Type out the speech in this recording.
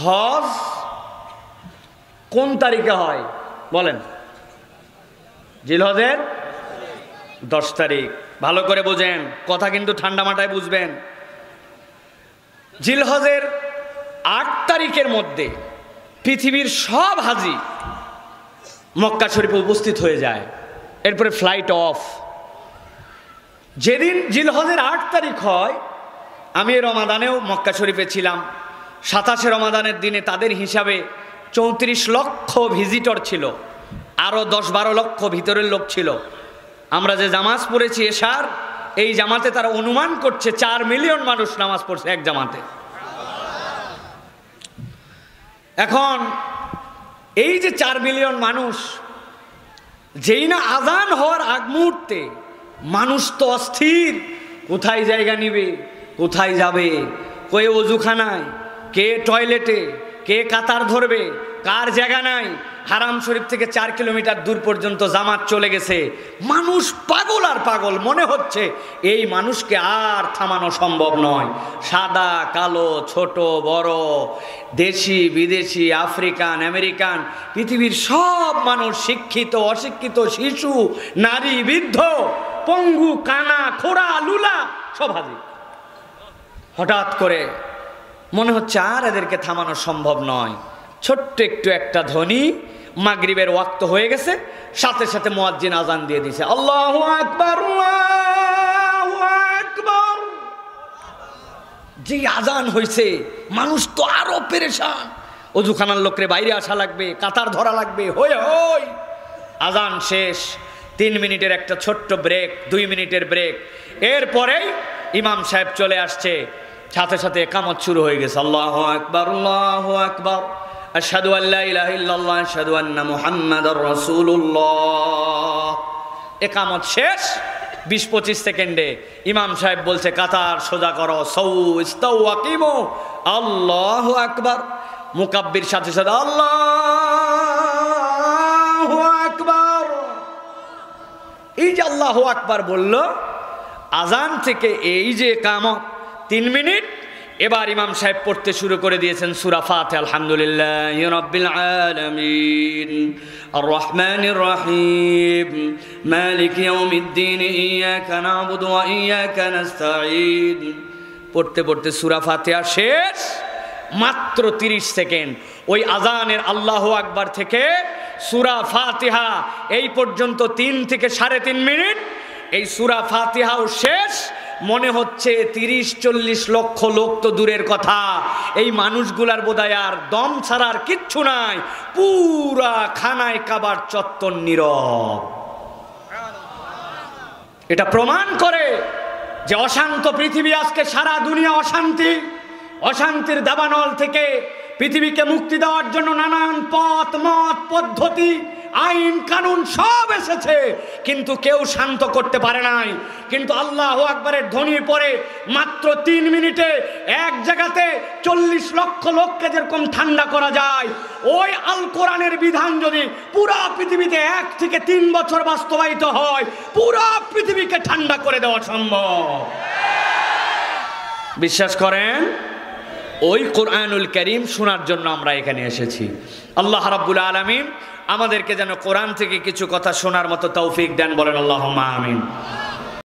হজ কোন তারিখে হয় বলেন? জিলহজের 10 তারিখ। ভালো করে বোঝেন, কথা কিন্তু ঠান্ডা মাথায় বুঝবেন। জিলহজের 8 তারিখের মধ্যে পৃথিবীর সব হাজি মক্কা শরীফে উপস্থিত হয়ে যায়। এরপরে ফ্লাইট অফ। যেদিন জিলহজের 8 তারিখ হয়, আমি রমাদানেও মক্কা শরীফে ছিলাম। 27 রমাদানের দিনে তাদের হিসাবে 34 লক্ষ ভিজিটর ছিল, আরও 10-12 লক্ষ ভিতরের লোক ছিল। আমরা যে জামাজ পড়েছি এশার, এই জামাতে তারা অনুমান করছে 4 মিলিয়ন মানুষ নামাজ পড়ছে এক জামাতে। এখন এই যে 4 মিলিয়ন মানুষ, যেই না আজান হওয়ার আগ মুহূর্তে মানুষ তো অস্থির, কোথায় জায়গা নিবে, কোথায় যাবে, কে ওযুখানায়, কে টয়লেটে, কে কাতার ধরবে, কার জায়গা নাই। হারাম শরীফ থেকে 4 কিলোমিটার দূর পর্যন্ত জামাত চলে গেছে। মানুষ পাগল আর পাগল, মনে হচ্ছে এই মানুষকে আর থামানো সম্ভব নয়। সাদা কালো, ছোট বড়, দেশি বিদেশি, আফ্রিকান আমেরিকান, পৃথিবীর সব মানুষ, শিক্ষিত অশিক্ষিত, শিশু নারী বৃদ্ধ, পঙ্গু কানা খোড়া লুলা, সব হাজির। হঠাৎ করে মনে হচ্ছে আর এদেরকে থামানো সম্ভব নয়। ছোট্ট একটু একটা ধ্বনি, মাগরিবের ওয়াক্ত হয়ে গেছে, সাথে সাথে মুয়াজ্জিন আজান দিয়ে দিয়েছে, আল্লাহু আকবার, আল্লাহু আকবার। যে আজান হয়েছে, মানুষ তো আরো পেরেশান। ওযুখানার লোকরে বাইরে আসা লাগবে, কাতার ধরা লাগবে, হই হই। আজান শেষ, 3 মিনিটের একটা ছোট্ট ব্রেক, 2 মিনিটের ব্রেক। এরপরেই ইমাম সাহেব চলে আসছে, সাথে সাথে ইকামত শুরু হয়ে গেছে, আল্লাহু আকবার, আল্লাহু আকবার, আশহাদু আল্লা ইলাহা ইল্লাল্লাহ, আশহাদু আন্না মুহাম্মাদার রাসূলুল্লাহ। ইকামত শেষ, 20-25 সেকেন্ডে ইমাম সাহেব বলছে, কাতার সোজা করো, সাউ ইস্তাউ আকিমু, আল্লাহু আকবার। মুকাব্বির সাথে সাথে আল্লাহু আকবার। এই যে আল্লাহু আকবার বলল, আজান থেকে এই যে ইকামত 3 মিনিট। এবার ইমাম সাহেব পড়তে শুরু করে দিয়েছেন সূরা ফাতিহা, আলহামদুলিল্লাহি রাব্বিল আলামিন, আর রহমানির রহিম, মালিক ইয়াউমিদ্দিন, ইয়াকা না'বুদু ওয়া ইয়াকা নাস্তাঈন। পড়তে পড়তে সূরা ফাতিহা শেষ, মাত্র 30 সেকেন্ড। ওই আজানের আল্লাহু আকবার থেকে সূরা ফাতিহা এই পর্যন্ত 3 থেকে 3.5 মিনিট। এই সূরা ফাতিহাও শেষ। মনে হচ্ছে 30-40 লক্ষ লোক তো দূরের কথা, এই মানুষগুলার বোধহয় আর দম ছাড়ার কিচ্ছু নাই। পুরা খানায় কাবার চত্বর নীরব। এটা প্রমাণ করে যে অশান্ত পৃথিবী, আজকে সারা দুনিয়া অশান্তি। অশান্তির দাবানল থেকে পৃথিবীকে মুক্তি দেওয়ার জন্য নানান পথ মত পদ্ধতি, আইন কানুন সব এসেছে, কিন্তু কেউ শান্ত করতে পারে নাই। কিন্তু আল্লাহু আকবারের ধ্বনির পরে মাত্র 3 মিনিটে এক জায়গাতে 40 লক্ষ লোককে যেরকম ঠান্ডা করা যায়, ওই আল কোরআনের বিধান যদি পুরা পৃথিবীতে 1 থেকে 3 বছর বাস্তবায়িত হয়, পুরা পৃথিবীকে ঠান্ডা করে দেওয়া সম্ভব। বিশ্বাস করেন? ওই কোরআনুল কারীম শোনার জন্য আমরা এখানে এসেছি। আল্লাহ রাব্বুল আলামিন আমাদেরকে যেন কোরআন থেকে কিছু কথা শোনার মতো তৌফিক দেন, বলেন আল্লাহুম্মা আমিন।